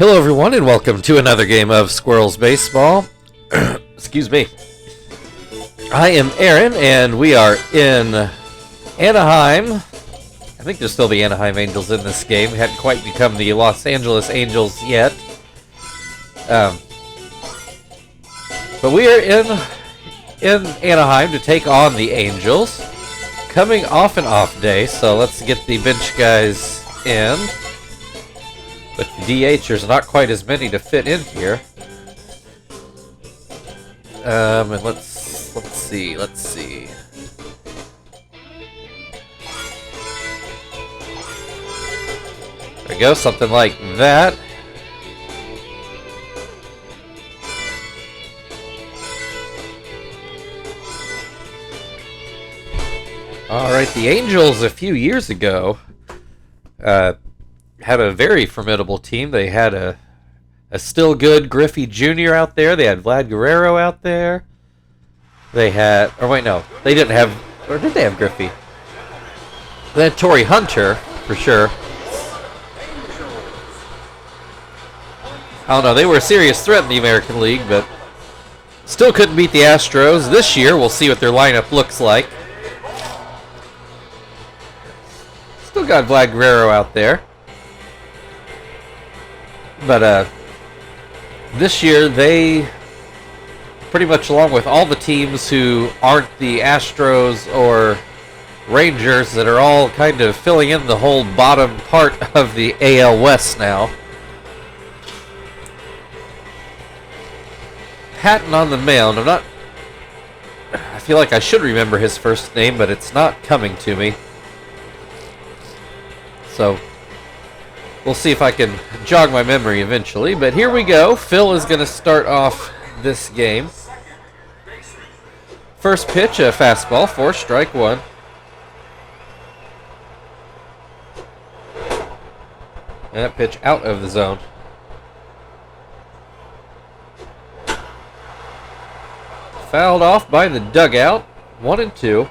Hello everyone and welcome to another game of Squirrels Baseball. Excuse me. I am Aaron and we are in Anaheim. I think there's still the Anaheim Angels in this game. We hadn't quite become the Los Angeles Angels yet. But we are in Anaheim to take on the Angels. Coming off an off day, so let's get the bench guys in. With the DH, there's not quite as many to fit in here. And let's see. There we go, something like that. Alright, the Angels a few years ago had a very formidable team. They had a still good Griffey Jr. out there. They had Vlad Guerrero out there. They had, or wait, no, they didn't have, or did they have Griffey? They had Torrey Hunter, for sure. I don't know, they were a serious threat in the American League, but still couldn't beat the Astros. This year, we'll see what their lineup looks like. Still got Vlad Guerrero out there. But this year, they pretty much, along with all the teams who aren't the Astros or Rangers, that are all kind of filling in the whole bottom part of the AL West now. Patton on the mound. I feel like I should remember his first name, but it's not coming to me. So we'll see if I can jog my memory eventually. But here we go. Phil is going to start off this game. First pitch, a fastball for strike one. And that pitch out of the zone. Fouled off by the dugout. 1-2.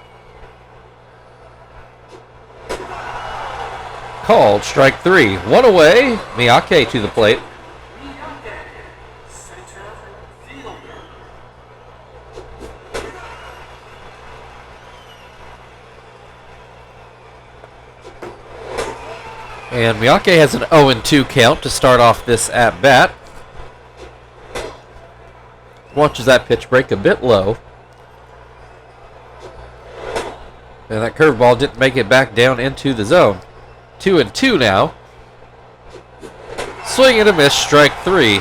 Called strike three. One away. Miyake to the plate. And Miyake has an 0-2 count to start off this at-bat. Watches that pitch break a bit low. And that curveball didn't make it back down into the zone. 2-2 now. Swing and a miss, strike three.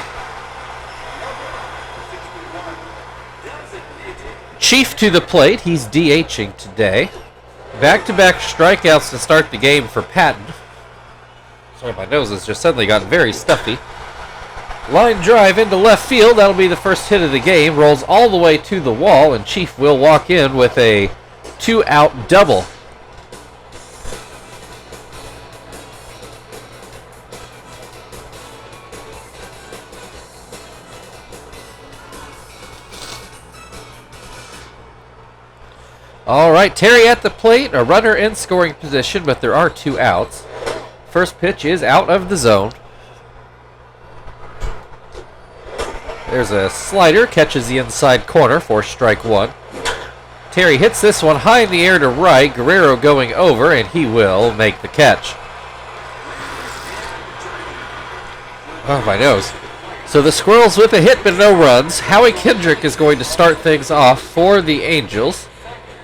Chief to the plate. He's DHing today. Back-to-back strikeouts to start the game for Patton. Sorry, my nose has just suddenly gotten very stuffy. Line drive into left field. That'll be the first hit of the game. Rolls all the way to the wall, and Chief will walk in with a two-out double. All right, Terry at the plate, a runner in scoring position, but there are two outs. First pitch is out of the zone. There's a slider, catches the inside corner for strike one. Terry hits this one high in the air to right, Guerrero going over, and he will make the catch. Oh, my nose. So the Squirrels with a hit but no runs. Howie Kendrick is going to start things off for the Angels.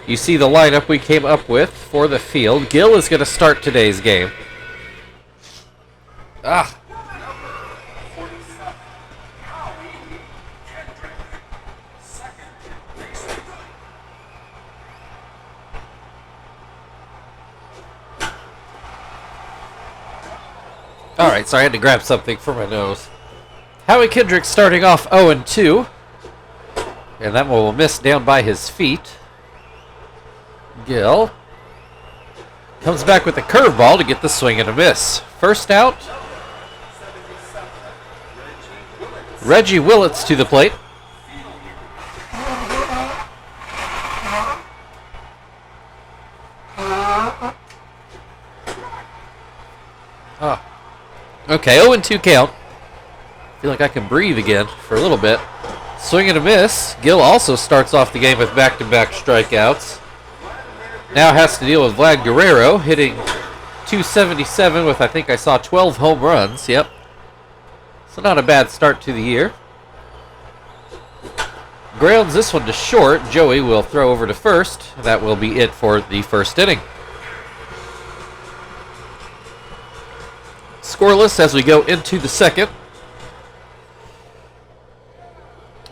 You see the lineup we came up with for the field. Gill is going to start today's game. Alright, sorry, I had to grab something for my nose. Howie Kendrick starting off 0-2. And that one will miss down by his feet. Gill comes back with a curveball to get the swing and a miss. First out. Reggie Willits to the plate. Okay, 0-2 count. Feel like I can breathe again for a little bit. Swing and a miss. Gill also starts off the game with back-to-back strikeouts. Now has to deal with Vlad Guerrero, hitting .277 with, I think I saw 12 home runs. Yep. So not a bad start to the year. Grounds this one to short. Joey will throw over to first. That will be it for the first inning. Scoreless as we go into the second.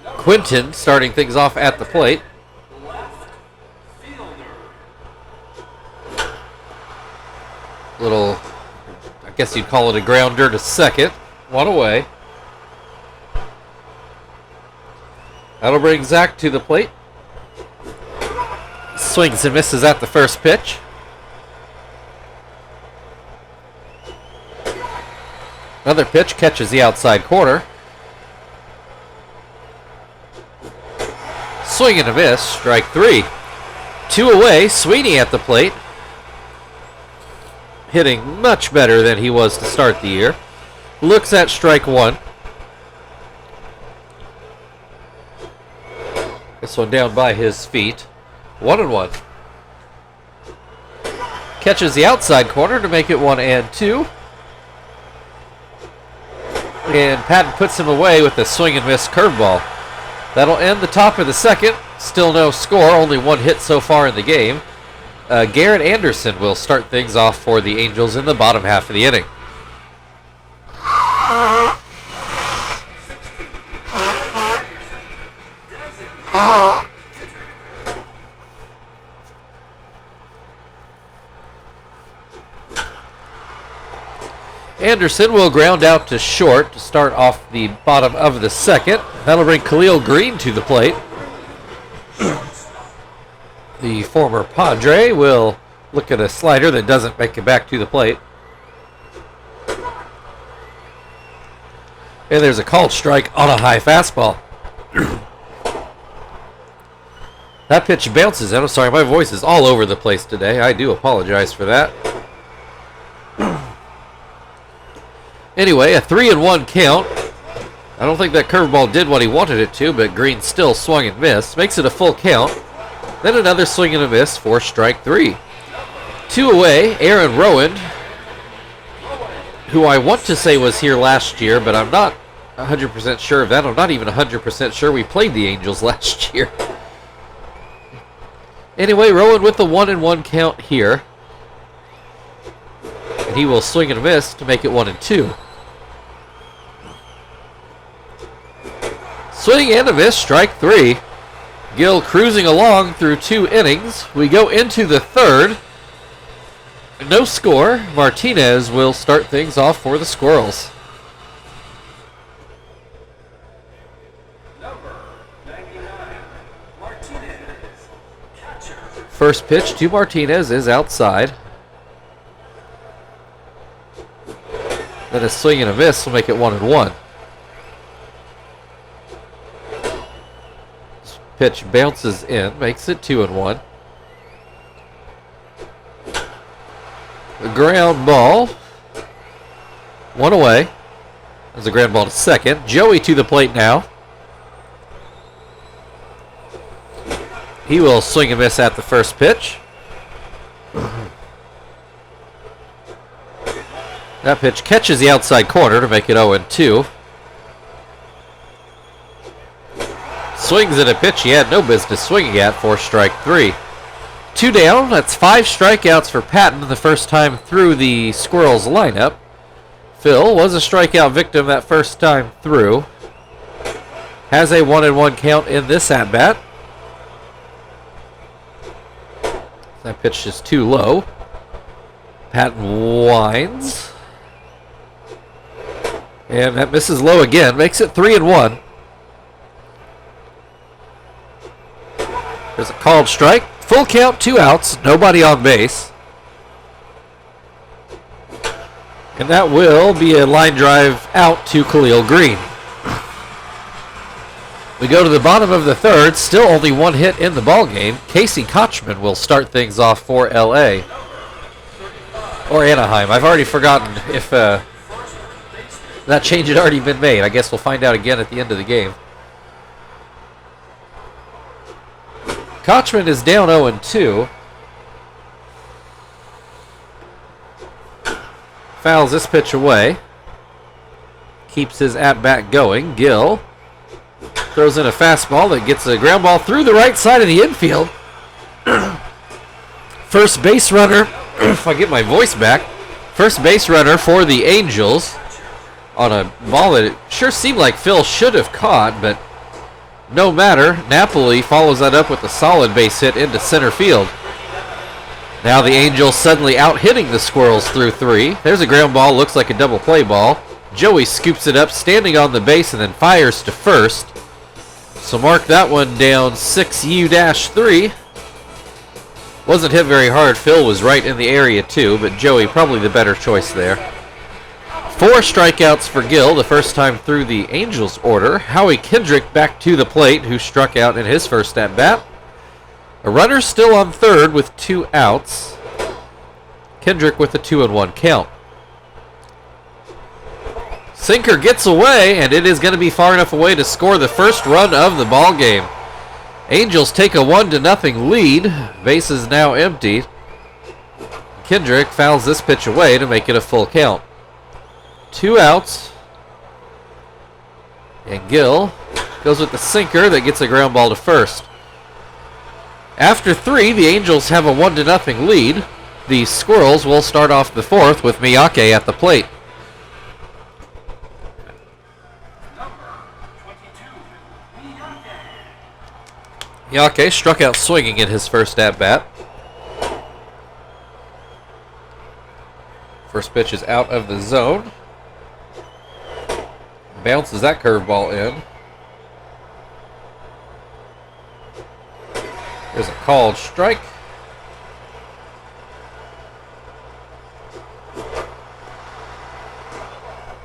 Quinton starting things off at the plate. Little, I guess you'd call it a grounder to second. One away. That'll bring Zach to the plate. Swings and misses at the first pitch. Another pitch catches the outside corner. Swing and a miss, strike 3. 2 away, Sweeney at the plate. Hitting much better than he was to start the year. Looks at strike 1. This one down by his feet. 1-1. Catches the outside corner to make it 1-2. And Patton puts him away with a swing and miss curveball. That'll end the top of the second. Still no score, only 1 hit so far in the game. Garrett Anderson will start things off for the Angels in the bottom half of the inning. Anderson will ground out to short to start off the bottom of the second. That'll bring Khalil Green to the plate. The former Padre will look at a slider that doesn't make it back to the plate. And there's a called strike on a high fastball. That pitch bounces in. I'm sorry, my voice is all over the place today. I do apologize for that. Anyway, a 3-1 count. I don't think that curveball did what he wanted it to, but Green still swung and missed. Makes it a full count. Then another swing and a miss for strike 3. 2 away, Aaron Rowan, who I want to say was here last year, but I'm not 100% sure of that. I'm not even 100% sure we played the Angels last year. Anyway, Rowan with the 1-1 count here. And he will swing and miss to make it 1-2. Swing and a miss, strike 3. Gill cruising along through 2 innings. We go into the third. No score. Martinez will start things off for the Squirrels. Number 99, Martinez, catcher. First pitch to Martinez is outside. Then a swing and a miss will make it 1-1. Pitch bounces in, makes it 2-1. The ground ball. 1 away. There's a ground ball to second. Joey to the plate now. He will swing and miss at the first pitch. That pitch catches the outside corner to make it 0-2. Swings at a pitch he had no business swinging at for strike 3. 2 down. That's 5 strikeouts for Patton the first time through the Squirrels lineup. Phil was a strikeout victim that first time through. Has a 1-1 count in this at-bat. That pitch is too low. Patton winds. And that misses low again. Makes it 3-1. There's a called strike. Full count, 2 outs. Nobody on base. And that will be a line drive out to Khalil Green. We go to the bottom of the third. Still only 1 hit in the ball game. Casey Kochman will start things off for LA. Or Anaheim. I've already forgotten if That change had already been made. I guess we'll find out again at the end of the game. Kochman is down 0-2. Fouls this pitch away. Keeps his at-bat going. Gill throws in a fastball that gets a ground ball through the right side of the infield. First base runner, if I get my voice back, first base runner for the Angels on a ball that it sure seemed like Phil should have caught, but no matter. Napoli follows that up with a solid base hit into center field. Now the Angels suddenly out-hitting the Squirrels through 3. There's a ground ball, looks like a double play ball. Joey scoops it up, standing on the base, and then fires to first. So mark that one down 6U-3. Wasn't hit very hard. Phil was right in the area too, but Joey probably the better choice there. 4 strikeouts for Gill, the first time through the Angels order. Howie Kendrick back to the plate, who struck out in his first at-bat. A runner still on third with 2 outs. Kendrick with a 2-1 count. Sinker gets away, and it is going to be far enough away to score the first run of the ball game. Angels take a 1-0 lead. Base is now empty. Kendrick fouls this pitch away to make it a full count. 2 outs. And Gill goes with the sinker that gets a ground ball to first. After 3, the Angels have a 1-0 lead. The Squirrels will start off the 4th with Miyake at the plate. Miyake struck out swinging in his first at-bat. First pitch is out of the zone. Bounces that curveball in. There's a called strike.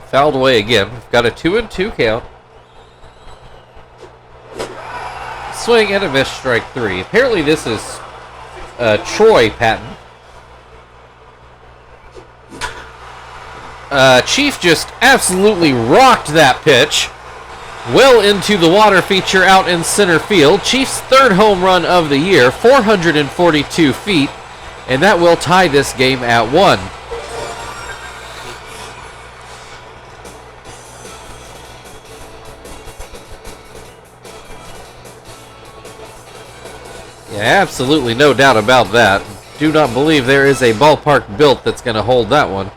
Fouled away again. We've got a 2-2 count. Swing and a miss, strike 3. Apparently this is a Troy patent. Chief just absolutely rocked that pitch well into the water feature out in center field. Chief's 3rd home run of the year, 442 feet, and that will tie this game at 1. Yeah, absolutely no doubt about that. Do not believe there is a ballpark built that's going to hold that one.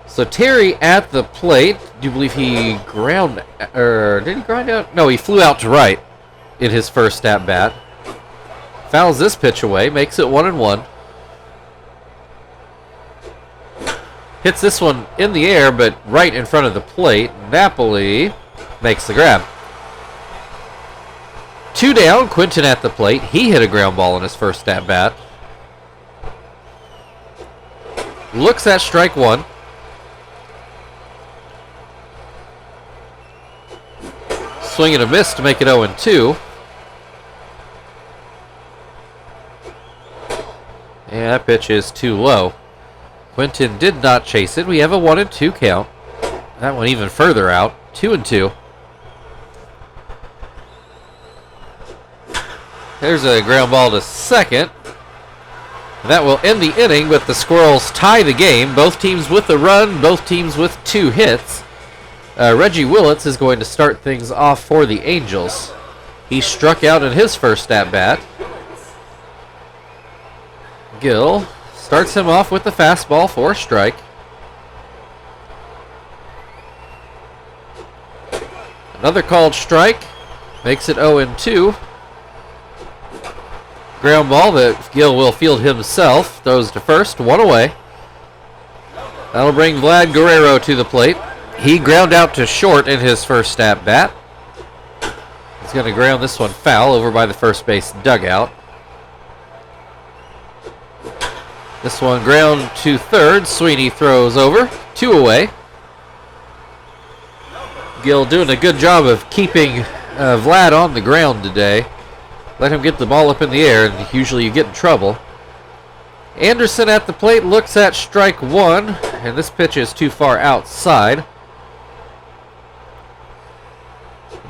So Terry at the plate. Do you believe he ground, or did he grind out? No, he flew out to right in his first at bat. Fouls this pitch away, makes it 1-1. Hits this one in the air, but right in front of the plate. Napoli makes the grab. 2 down, Quinton at the plate. He hit a ground ball in his first at bat. Looks at strike 1. Swing and a miss to make it 0-2. And that pitch is too low. Quinton did not chase it. We have a 1-2 count. That one even further out. 2-2. There's a ground ball to second. That will end the inning, but the Squirrels tie the game. Both teams with a run, both teams with 2 hits. Reggie Willits is going to start things off for the Angels. He struck out in his first at-bat. Gill starts him off with the fastball for a strike. Another called strike. Makes it 0-2. Ground ball that Gill will field himself. Throws to first. 1 away. That'll bring Vlad Guerrero to the plate. He ground out to short in his first at-bat. He's going to ground this one foul over by the first base dugout. This one ground to third. Sweeney throws over. 2 away. Gill doing a good job of keeping Vlad on the ground today. Let him get the ball up in the air, and usually you get in trouble. Anderson at the plate looks at strike 1, and this pitch is too far outside.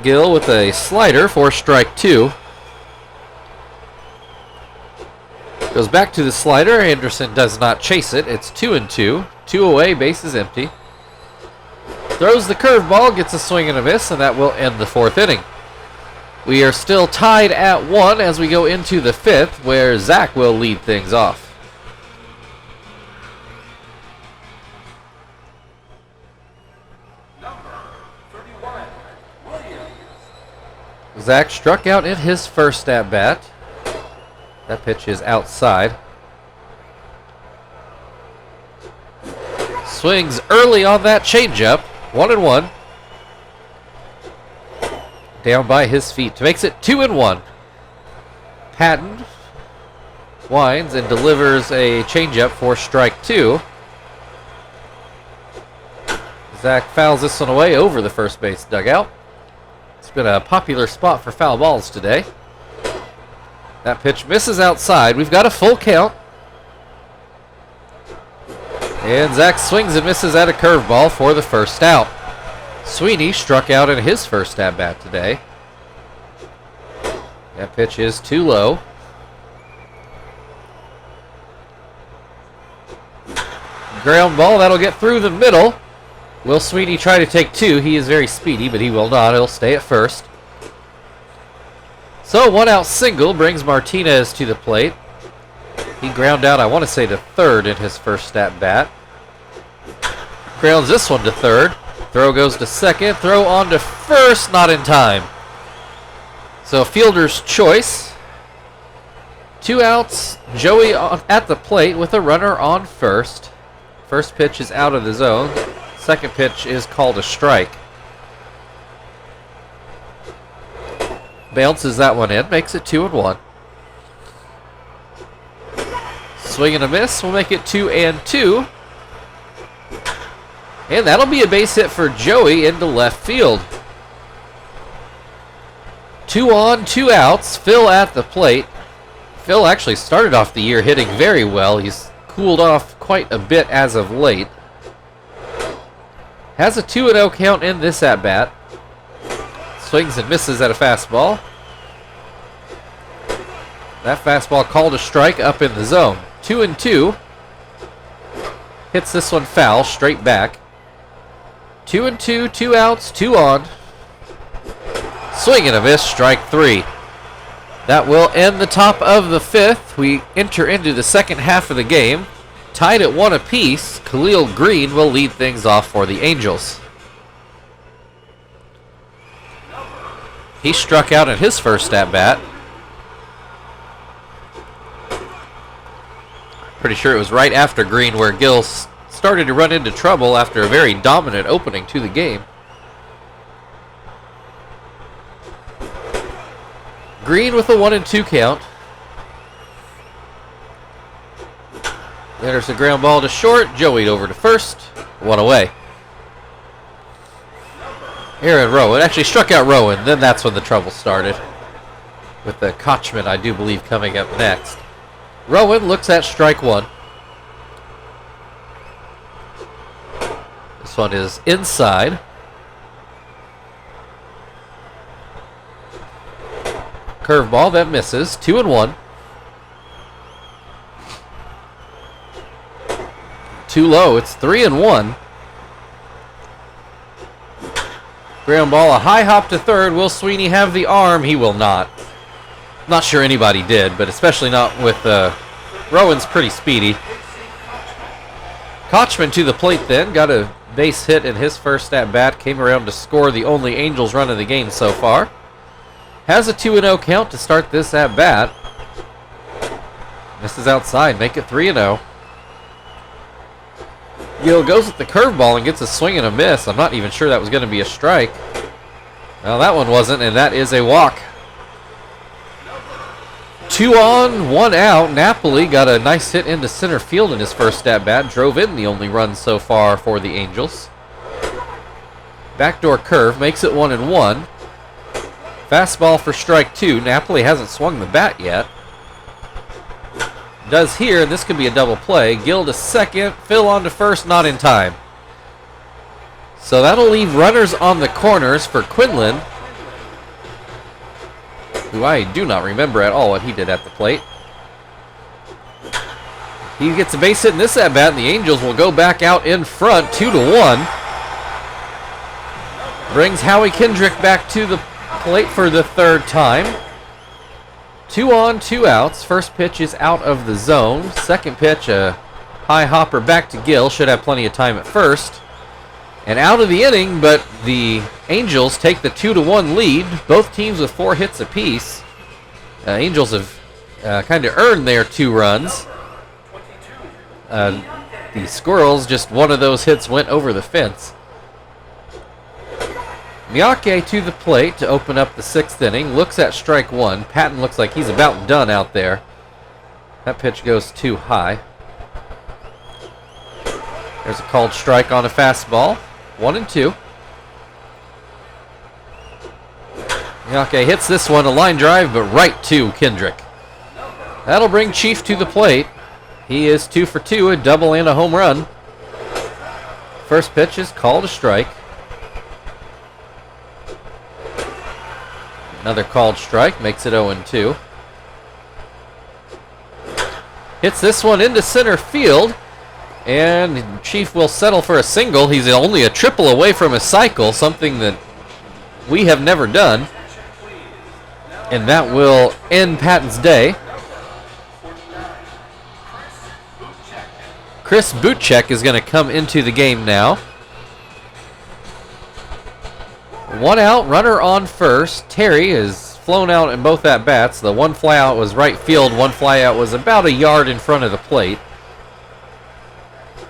Gill with a slider for strike 2. Goes back to the slider. Anderson does not chase it. It's 2-2. 2 away, base is empty. Throws the curveball, gets a swing and a miss, and that will end the 4th inning. We are still tied at 1 as we go into the 5th, where Zach will lead things off. Zach struck out in his first at-bat. That pitch is outside. Swings early on that changeup. 1-1. Down by his feet. Makes it 2-1. Patton winds and delivers a changeup for strike 2. Zach fouls this one away over the first base dugout. It's been a popular spot for foul balls today. That pitch misses outside. We've got a full count. And Zach swings and misses at a curveball for the first out. Sweeney struck out in his first at-bat today. That pitch is too low. Ground ball, that'll get through the middle. Will Sweeney try to take 2? He is very speedy, but he will not. He'll stay at first. So, 1-out single brings Martinez to the plate. He ground out, I want to say, to third in his first at-bat. Grounds this one to third. Throw goes to second. Throw on to first, not in time. So, fielder's choice. 2 outs. Joey at the plate with a runner on first. First pitch is out of the zone. Second pitch is called a strike. Bounces that one in, makes it 2-1. Swing and a miss will make it 2-2. And that'll be a base hit for Joey into left field. 2 on, 2 outs. Phil at the plate. Phil actually started off the year hitting very well. He's cooled off quite a bit as of late. Has a 2-0 count in this at-bat. Swings and misses at a fastball. That fastball called a strike up in the zone. 2-2. Hits this one foul, straight back. 2-2, 2 outs, 2 on. Swing and a miss, strike 3. That will end the top of the 5th. We enter into the second half of the game. Tied at 1 apiece, Khalil Green will lead things off for the Angels. He struck out in his first at-bat. Pretty sure it was right after Green where Gill started to run into trouble after a very dominant opening to the game. Green with a 1-2 count. There's a ground ball to short. Joey over to first. 1 away. Aaron Rowan actually struck out Rowan. Then that's when the trouble started. With the Kochman, I do believe, coming up next. Rowan looks at strike 1. This one is inside. Curveball that misses. 2-1. Too low. It's 3-1. Ground ball, a high hop to third. Will Sweeney have the arm? He will not. Not sure anybody did, but especially not with Rowan's pretty speedy. Kochman to the plate then. Got a base hit in his first at-bat. Came around to score the only Angels run of the game so far. Has a 2-0 count to start this at-bat. Misses outside. Make it 3-0. Gill goes with the curveball and gets a swing and a miss. I'm not even sure that was going to be a strike. Well, that one wasn't, and that is a walk. 2 on, 1 out. Napoli got a nice hit into center field in his first at-bat. Drove in the only run so far for the Angels. Backdoor curve makes it 1-1. Fastball for strike 2. Napoli hasn't swung the bat yet. does here, and this could be a double play. Gill to second, Phil on to first, not in time. So that'll leave runners on the corners for Quinlan, who I do not remember at all what he did at the plate. He gets a base hit in this at-bat, and the Angels will go back out in front, 2-1. Brings Howie Kendrick back to the plate for the third time. 2 on, 2 outs. First pitch is out of the zone. Second pitch, a high hopper back to Gill. Should have plenty of time at first. And out of the inning, but the Angels take the 2-1 lead. Both teams with 4 hits apiece. Angels have kind of earned their 2 runs. The Squirrels, just one of those hits went over the fence. Miyake to the plate to open up the 6th inning. Looks at strike 1. Patton looks like he's about done out there. That pitch goes too high. There's a called strike on a fastball. 1-2. Miyake hits this one, a line drive, but right to Kendrick. That'll bring Chief to the plate. He is 2 for 2, a double and a home run. First pitch is called a strike. Another called strike, makes it 0-2. Hits this one into center field, and Chief will settle for a single. He's only a triple away from a cycle, something that we have never done. And that will end Patton's day. Chris Butchek is going to come into the game now. 1 out, runner on first. Terry is flown out in both at bats. The one fly out was right field, one fly out was about a yard in front of the plate.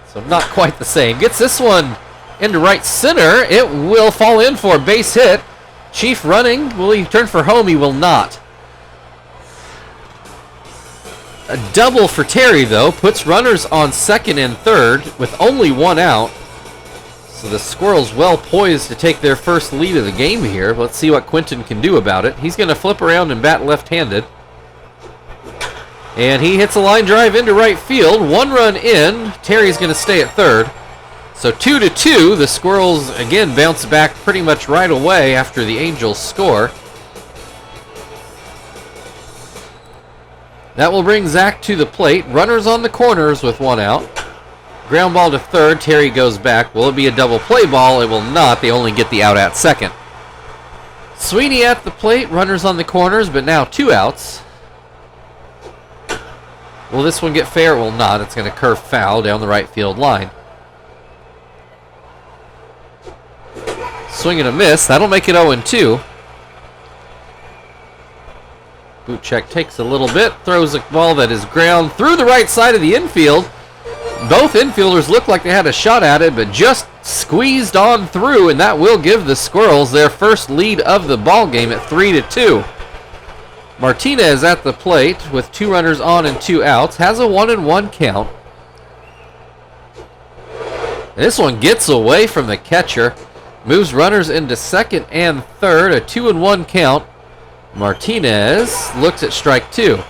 So not quite the same. Gets this one into right center. It will fall in for a base hit. Chief running. Will he turn for home? He will not. A double for Terry, though, puts runners on second and third with only 1 out. So the Squirrels well poised to take their first lead of the game here. Let's see what Quinton can do about it. He's going to flip around and bat left-handed. And he hits a line drive into right field. 1 run in. Terry's going to stay at third. So 2-2. The Squirrels, again, bounce back pretty much right away after the Angels score. That will bring Zach to the plate. Runners on the corners with 1 out. Ground ball to third. Terry goes back. Will it be a double play ball? It will not. They only get the out at second. Sweeney at the plate. Runners on the corners, but now 2 outs. Will this one get fair? It will not. It's going to curve foul down the right field line. Swing and a miss. That'll make it 0-2. Butchek takes a little bit, throws a ball that is ground through the right side of the infield. Both infielders look like they had a shot at it, but just squeezed on through, and that will give the Squirrels their first lead of the ball game at 3-2. Martinez at the plate with 2 runners on and 2 outs, has a 1-1 count. And this one gets away from the catcher, moves runners into second and third, a 2-1 count. Martinez looks at strike 2.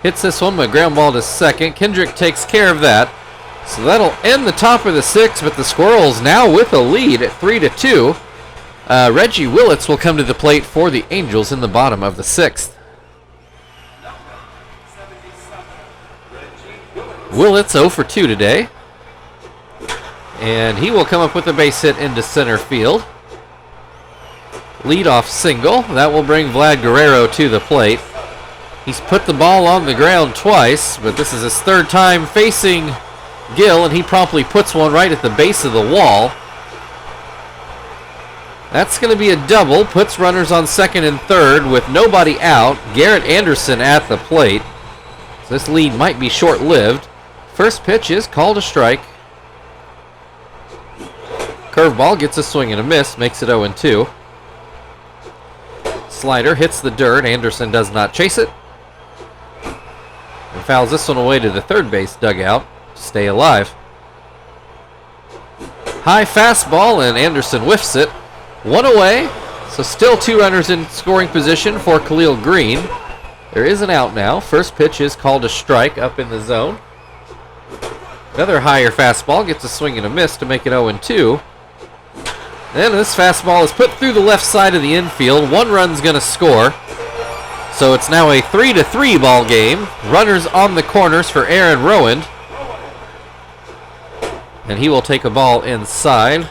Hits this one with a ground ball to second. Kendrick takes care of that. So that'll end the top of the 6th, but the Squirrels now with a lead at 3-2. Reggie Willits will come to the plate for the Angels in the bottom of the 6th. Willits 0 for 2 today. And he will come up with a base hit into center field. Leadoff single. That will bring Vlad Guerrero to the plate. He's put the ball on the ground twice, but this is his 3rd time facing Gill, and he promptly puts one right at the base of the wall. That's going to be a double. Puts runners on second and third with nobody out. Garrett Anderson at the plate. So this lead might be short-lived. First pitch is called a strike. Curveball gets a swing and a miss, makes it 0-2. Slider hits the dirt. Anderson does not chase it. And fouls this one away to the third base dugout to stay alive. High fastball, and Anderson whiffs it. 1 away, so still 2 runners in scoring position for Khalil Green. There is an out now. First pitch is called a strike up in the zone. Another higher fastball gets a swing and a miss to make it 0-2. And this fastball is put through the left side of the infield. One run's going to score. So it's now a 3-3 ball game. Runners on the corners for Aaron Rowand. And he will take a ball inside.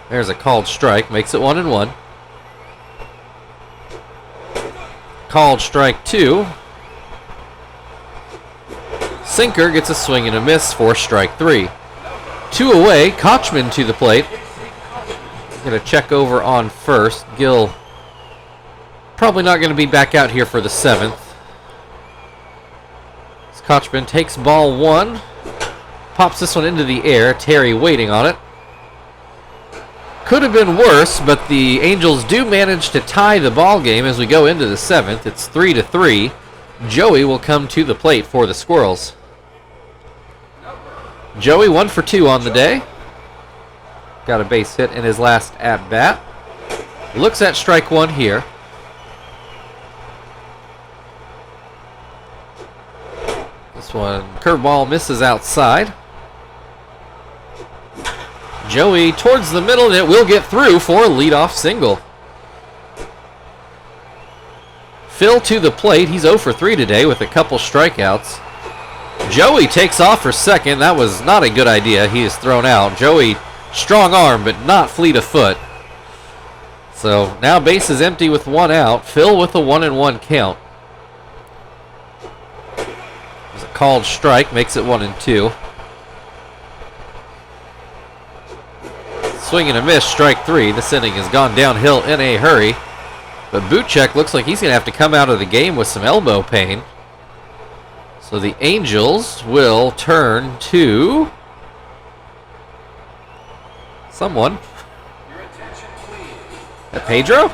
There's a called strike. Makes it 1-1. Called strike 2. Sinker gets a swing and a miss for strike 3. 2 away. Kochman to the plate. Going to check over on first. Gill probably not going to be back out here for the 7th. As Kochman takes ball 1. Pops this one into the air. Terry waiting on it. Could have been worse, but the Angels do manage to tie the ball game as we go into the 7th. It's 3-3. Joey will come to the plate for the Squirrels. Joey 1 for 2 on the day. Got a base hit in his last at-bat. Looks at strike 1 here. This one, curveball misses outside. Joey towards the middle, and it will get through for a leadoff single. Phil to the plate. He's 0 for 3 today with a couple strikeouts. Joey takes off for second. That was not a good idea. He is thrown out. Joey, strong arm, but not fleet of foot. So now base is empty with 1 out. Phil with a 1-1 count. There's a called strike, makes it 1-2. Swing and a miss, strike 3. This inning has gone downhill in a hurry. But Buchek looks like he's going to have to come out of the game with some elbow pain. So the Angels will turn to someone. That Pedro?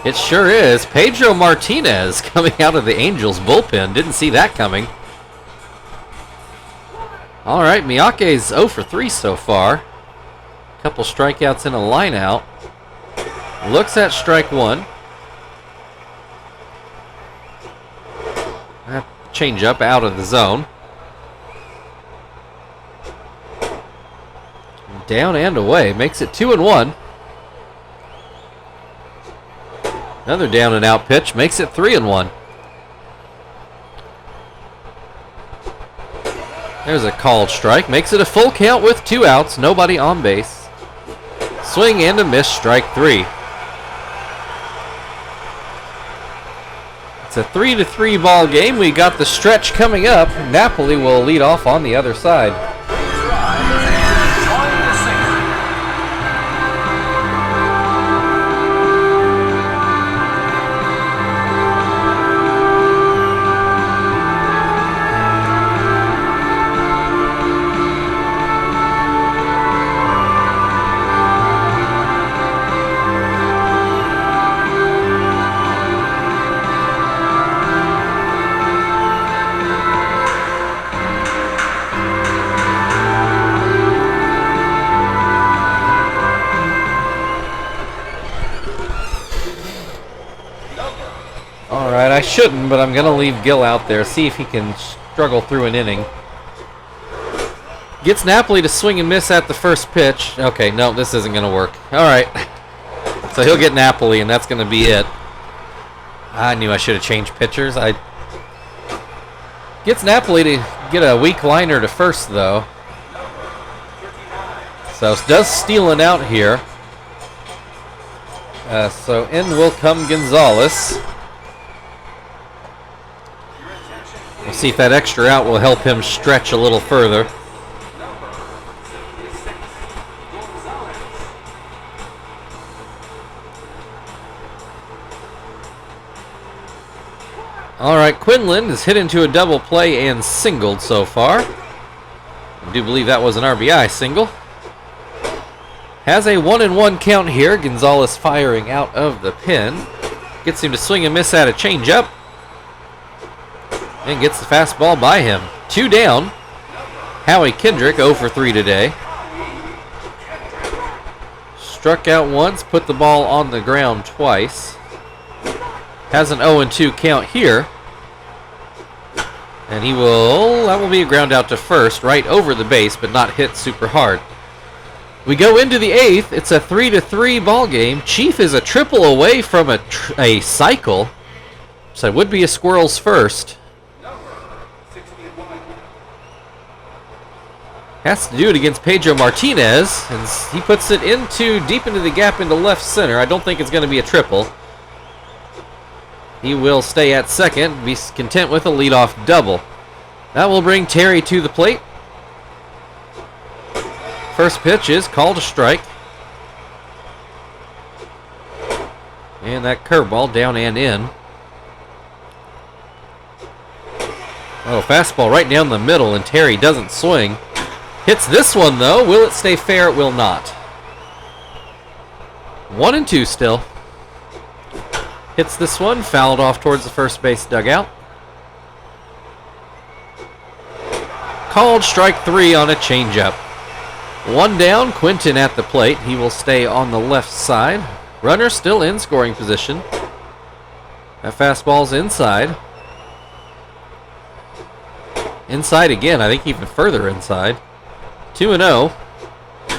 It sure is. Pedro Martinez coming out of the Angels bullpen. Didn't see that coming. All right, Miyake's 0 for 3 so far. Couple strikeouts and a line out. Looks at strike 1. Change up out of the zone. Down and away. Makes it 2-1. Another down and out pitch. Makes it 3-1. There's a called strike. Makes it a full count with 2 outs. Nobody on base. Swing and a miss. Strike 3. It's a 3-3 ball game. We got the stretch coming up. Napoli will lead off on the other side. I shouldn't, but I'm going to leave Gill out there, see if he can struggle through an inning. Gets Napoli to swing and miss at the first pitch. Okay, no, this isn't going to work. All right. So he'll get Napoli, and that's going to be it. I knew I should have changed pitchers. Gets Napoli to get a weak liner to first, though. So does steal an out here. So in will come Gonzalez. We'll see if that extra out will help him stretch a little further. All right, Quinlan is hit into a double play and singled so far. I do believe that was an RBI single. Has a 1-1 count here. Gonzalez firing out of the pen. Gets him to swing and miss at a changeup. And gets the fastball by him. 2 down. Howie Kendrick 0 for 3 today. Struck out once, put the ball on the ground twice. Has an 0-2 count here. And that will be a ground out to first, right over the base, but not hit super hard. We go into the 8th. It's a 3-3 ball game. Chief is a triple away from a cycle. So it would be a Squirrels first. Has to do it against Pedro Martinez, and he puts it deep into the gap into left center. I don't think it's going to be a triple. He will stay at second, be content with a leadoff double. That will bring Terry to the plate. First pitch is called a strike. And that curveball down and in. Oh, fastball right down the middle, and Terry doesn't swing. Hits this one, though. Will it stay fair? It will not. 1-2 still. Hits this one, fouled off towards the first base dugout. Called strike 3 on a changeup. One down, Quinton at the plate. He will stay on the left side. Runner still in scoring position. That fastball's inside. Inside again, I think even further inside. 2-0.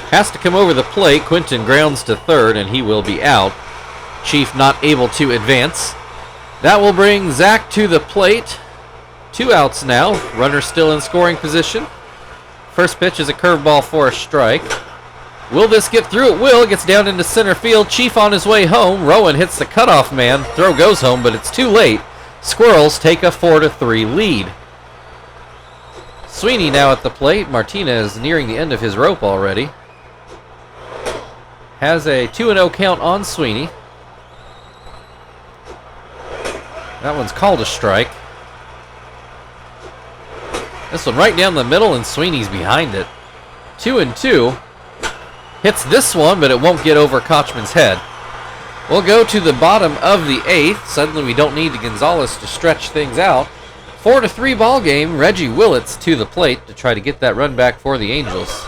Has to come over the plate. Quinton grounds to third, and he will be out. Chief not able to advance. That will bring Zach to the plate. 2 outs now. Runner still in scoring position. First pitch is a curveball for a strike. Will this get through? It will. It gets down into center field. Chief on his way home. Rowan hits the cutoff man. Throw goes home, but it's too late. Squirrels take a 4-3 lead. Sweeney now at the plate. Martinez nearing the end of his rope already. Has a 2-0 count on Sweeney. That one's called a strike. This one right down the middle, and Sweeney's behind it. 2-2. Hits this one, but it won't get over Kochman's head. We'll go to the bottom of the 8th. Suddenly we don't need Gonzalez to stretch things out. 4-3 ball game. Reggie Willits to the plate to try to get that run back for the Angels.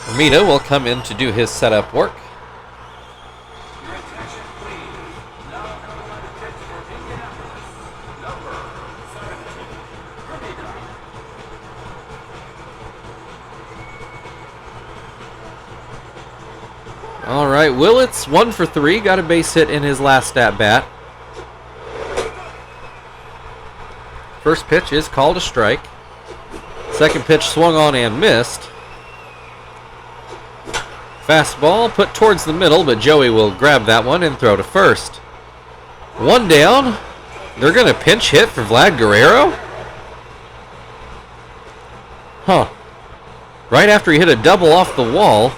Ramita will come in to do his setup work. All right, Willits 1 for 3, got a base hit in his last at bat. First pitch is called a strike. Second pitch swung on and missed. Fastball put towards the middle, but Joey will grab that one and throw to first. One down. They're going to pinch hit for Vlad Guerrero? Huh. Right after he hit a double off the wall.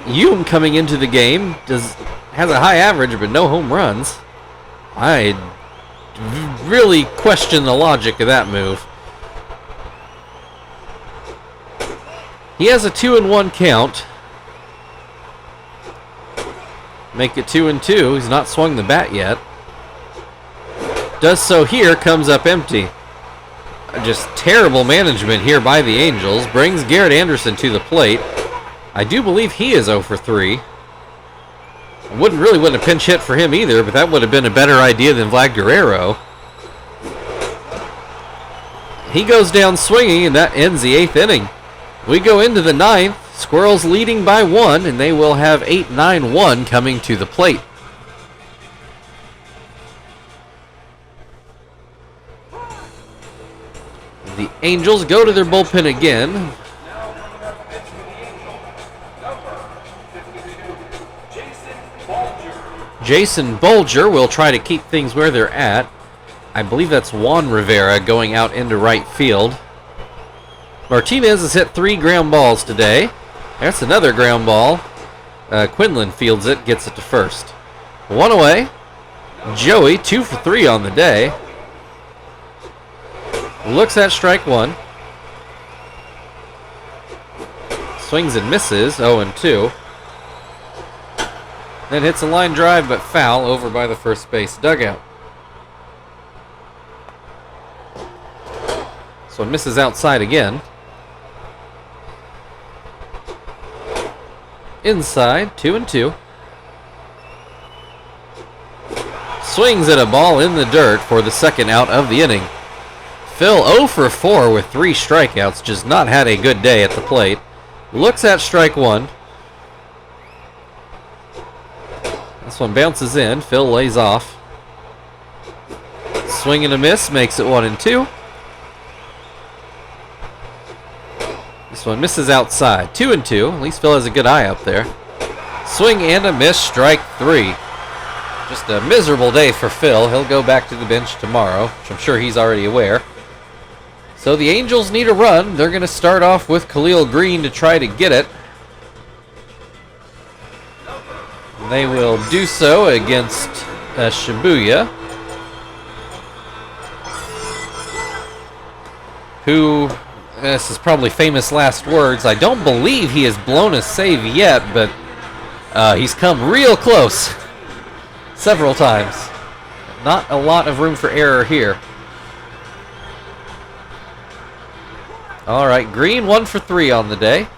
Hume coming into the game has a high average but no home runs. I really question the logic of that move. He has a 2-1 count. Make it 2-2. He's not swung the bat yet. Does so here, comes up empty. Just terrible management here by the Angels. Brings Garrett Anderson to the plate. I do believe he is 0 for 3. Wouldn't have pinch hit for him either, but that would have been a better idea than Vlad Guerrero. He goes down swinging, and that ends the 8th inning. We go into the 9th. Squirrels leading by 1, and they will have 8-9-1 coming to the plate. The Angels go to their bullpen again. Jason Bolger will try to keep things where they're at. I believe that's Juan Rivera going out into right field. Martinez has hit 3 ground balls today. That's another ground ball. Quinlan fields it, gets it to first. 1 away. Joey 2 for 3 on the day. Looks at strike 1. Swings and misses, 0-2. Then hits a line drive, but foul over by the first base dugout. This one misses outside again. Inside, 2-2. Swings at a ball in the dirt for the second out of the inning. Phil 0 for 4 with 3 strikeouts, just not had a good day at the plate. Looks at strike one. This one bounces in. Phil lays off. Swing and a miss makes it 1-2. This one misses outside. 2-2. At least Phil has a good eye up there. Swing and a miss. Strike 3. Just a miserable day for Phil. He'll go back to the bench tomorrow, which I'm sure he's already aware. So the Angels need a run. They're going to start off with Khalil Green to try to get it. They will do so against Shibuya, who, this is probably famous last words, I don't believe he has blown a save yet, but he's come real close several times. Not a lot of room for error here. All right, Green 1 for 3 on the day.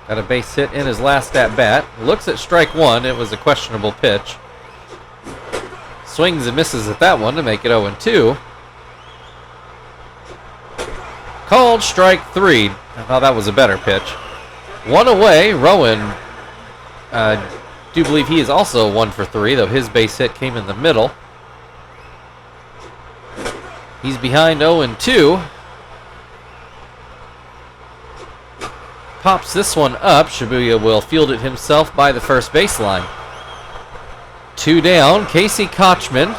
Got a base hit in his last at-bat. Looks at strike one. It was a questionable pitch. Swings and misses at that one to make it 0-2. Called strike 3. I thought that was a better pitch. One away. Rowan, do believe he is also 1 for 3, though his base hit came in the middle. He's behind 0-2. Pops this one up. Shibuya will field it himself by the first baseline. 2 down. Casey Kochman.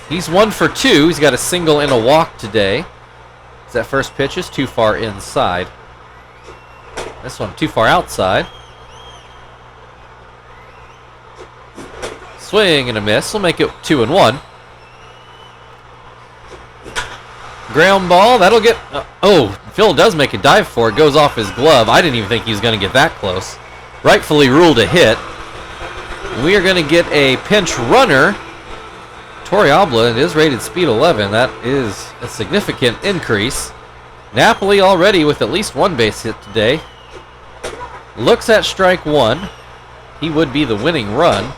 He's 1 for 2. He's got a single and a walk today. That first pitch is too far inside. This one too far outside. Swing and a miss. We'll make it 2-1. Ground ball. That'll get... oh, Phil does make a dive for it. Goes off his glove. I didn't even think he was going to get that close. Rightfully ruled a hit. We are going to get a pinch runner. Torrealba, it is rated speed 11. That is a significant increase. Napoli already with at least 1 base hit today. Looks at strike 1. He would be the winning run.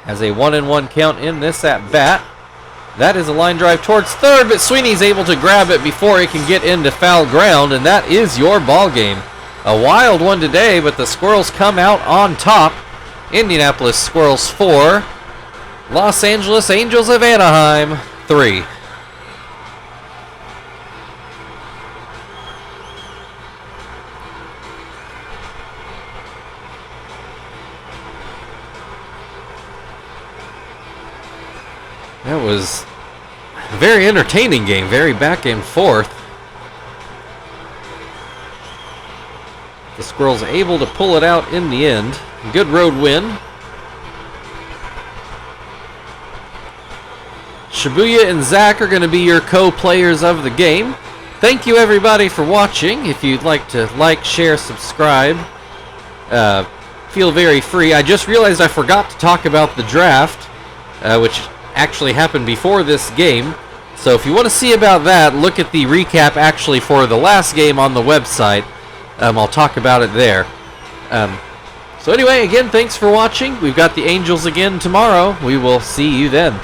Has a 1-1 count in this at bat. That is a line drive towards third, but Sweeney's able to grab it before it can get into foul ground, and that is your ball game. A wild one today, but the Squirrels come out on top. Indianapolis Squirrels 4. Los Angeles Angels of Anaheim 3. That was a very entertaining game, very back and forth. The Squirrels able to pull it out in the end. Good road win. Shibuya and Zach are going to be your co-players of the game. Thank you everybody for watching. If you'd like to like, share, subscribe, feel very free. I just realized I forgot to talk about the draft, which actually happened before this game. So if you want to see about that, look at the recap actually for the last game on the website. I'll talk about it there. So anyway, again, thanks for watching. We've got the Angels again tomorrow. We will see you then.